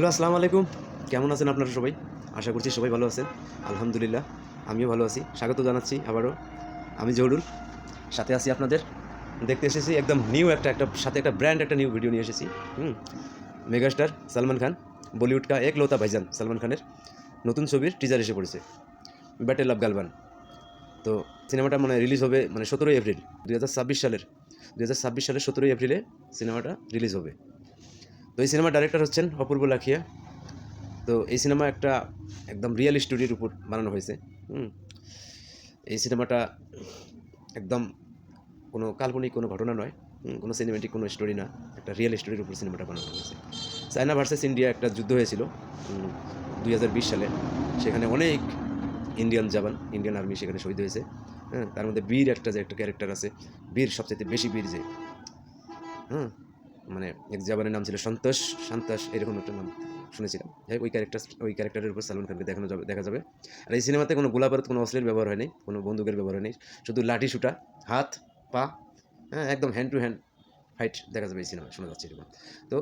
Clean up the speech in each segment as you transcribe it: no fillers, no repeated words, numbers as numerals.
Hello, আসসালামু আলাইকুম। কেমন আছেন আপনারা সবাই? আশা করছি সবাই ভালো আছেন। আলহামদুলিল্লাহ আমিও ভালো আছি। স্বাগত জানাচ্ছি আবারও। আমি জহুরুল, সাথে আছি আপনাদের। দেখতে এসেছি একদম নিউ সাথে একটা ব্র্যান্ড একটা নিউ ভিডিও নিয়ে এসেছি। মেগাস্টার সালমান খান, বলিউড কা একলৌতা ভাইজান সালমান খানের নতুন ছবির টিজার এসে পড়েছে, ব্যাটেল অফ গালওয়ান। তো সিনেমাটা রিলিজ হবে 17ই এপ্রিল 2026 সালের 17ই এপ্রিলে সিনেমাটা রিলিজ হবে। তো এই সিনেমার ডাইরেক্টর হচ্ছেন অপূর্ব লাখিয়া। তো এই সিনেমা একটা একদম রিয়েল স্টোরির উপর বানানো হয়েছে। এই সিনেমাটা একদম কোনো কাল্পনিক কোনো ঘটনা নয়, কোনো সিনেমেটিক কোনো স্টোরি না, একটা রিয়েল স্টোরির উপর সিনেমাটা বানানো হয়েছে। চায়না ভার্সেস ইন্ডিয়া একটা যুদ্ধ হয়েছিল 2020 সালে। সেখানে অনেক ইন্ডিয়ান জওয়ান, ইন্ডিয়ান আর্মি সেখানে শহীদ হয়েছে। তার মধ্যে বীর একটা ক্যারেক্টার আছে, বীর সবচেয়ে বেশি বীর যে এক জওয়ানের নাম ছিল সন্তোষ এরকম একটা নাম শুনেছিলাম। ওই ক্যারেক্টারের উপর সালমান খানকে দেখা যাবে। আর এই সিনেমাতে কোনো গোলাবারুদ, কোনো অস্ত্রের ব্যবহার হয়নি, কোনো বন্দুকের ব্যবহার হয়নি, শুধু লাঠি শুটা, হাত পা, একদম হ্যান্ড টু হ্যান্ড ফাইট দেখা যাবে এই সিনেমা, শোনা যাচ্ছে এরকম। তো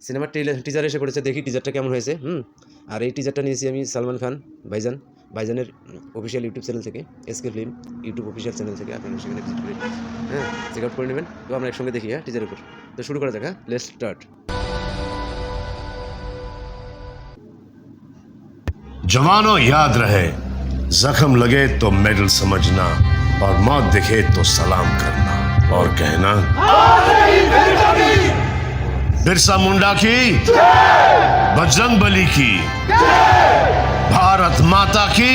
সিনেমার টিজার এসে পড়েছে, দেখি টিজারটা কেমন হয়েছে। আর এই টিজারটা নিয়েছি আমি সালমান খান ভাইজানের অফিসিয়াল ইউটিউব চ্যানেল থেকে, SK film YouTube official channel থেকে। আপনারা সেখানে ভিজিট করে চেক আউট করে নেবেন। তো আমরা একসঙ্গে দেখি টিজারের উপর। তো শুরু করা যাক। Let's start. जवानों याद रहे, जख्म लगे तो मेडल समझना और मौत दिखे तो सलाम करना और कहना बिरसा मुंडा की, बजरंग बली की, भारत माता की।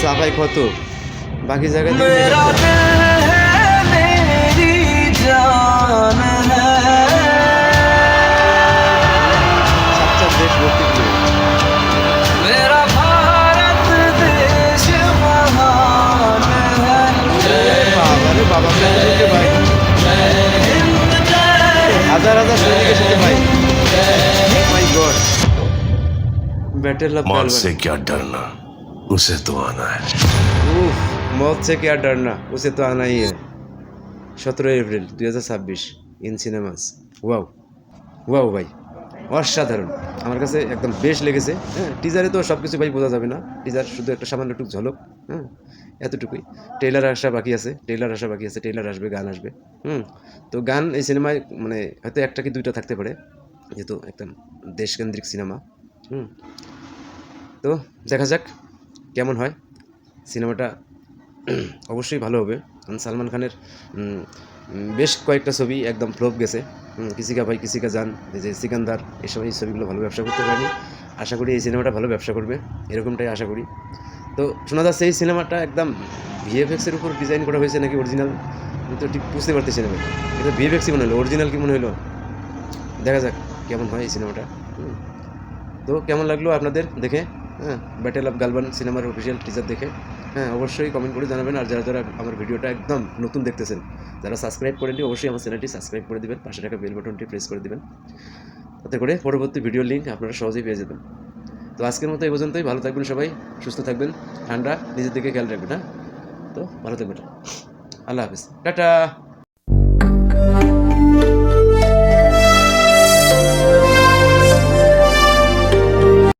সাফাই কত বাকি জায়গায় হাজার হাজার সৈনিকের সাথে ভাই। মাই গড, बैटल ऑफ मौत से क्या डरना, उसे तो आना है। मौत से क्या डरना, उसे तो आना ही है। 17 এপ্রিল 2026 ইন সিনেমাস। ওয়াও ভাই, অসাধারণ। আমার কাছে একদম বেশ লেগেছে। টিজারে তো সব কিছু ভাই বোঝা যাবে না, টিজার শুধু একটা সামান্য একটু ঝলক। এতটুকুই। ট্রেলার আসা বাকি আছে, ট্রেলার আসবে, গান আসবে। তো গান এই সিনেমায় হয়তো একটা কি দুইটা থাকতে পারে, যেহেতু একটা দেশকেন্দ্রিক সিনেমা। তো দেখা যাক কেমন হয় সিনেমাটা। অবশ্যই ভালো হবে, কারণ সালমান খানের বেশ কয়েকটা ছবি একদম ফ্লপ গেছে। কিসিকা ভাই কিসিকা জান, এই যে সিকান্দার, এই ছবিগুলো ভালো ব্যবসা করতে পারেনি। আশা করি এই সিনেমাটা ভালো ব্যবসা করবে, এরকমটাই আশা করি। তো শোনা যাচ্ছে এই সিনেমাটা একদম ভিএফএক্সের উপর ডিজাইন করা হয়েছে নাকি অরিজিনাল, আমি তো ঠিক বুঝতে পারতেছি না ভাই। এটা ভিএফএক্সই মনে হলো, অরিজিনাল কি মনে হলো। দেখা যাক কেমন হয় এই সিনেমাটা। তো কেমন লাগলো আপনাদের দেখে? ব্যাটেল অফ গালওয়ান সিনেমার অফিসিয়াল টিজার দেখে অবশ্যই কমেন্ট করে জানাবেন। আর যারা আমার ভিডিওটা একদম নতুন দেখতেছেন, যারা সাবস্ক্রাইব করেননি, অবশ্যই আমার চ্যানেলটি সাবস্ক্রাইব করে দেবেন, পাশে থাকা বেল বাটনটি প্রেস করে দেবেন, তাতে করে পরবর্তী ভিডিও লিঙ্ক আপনারা সহজেই পেয়ে যাবেন। তো আজকের মতো এই পর্যন্তই। ভালো থাকবেন সবাই, সুস্থ থাকবেন, ঠান্ডা নিজের দিকে খেয়াল রাখবেন। তো ভালো থাকবেন, আল্লাহ হাফিজ, টাটা।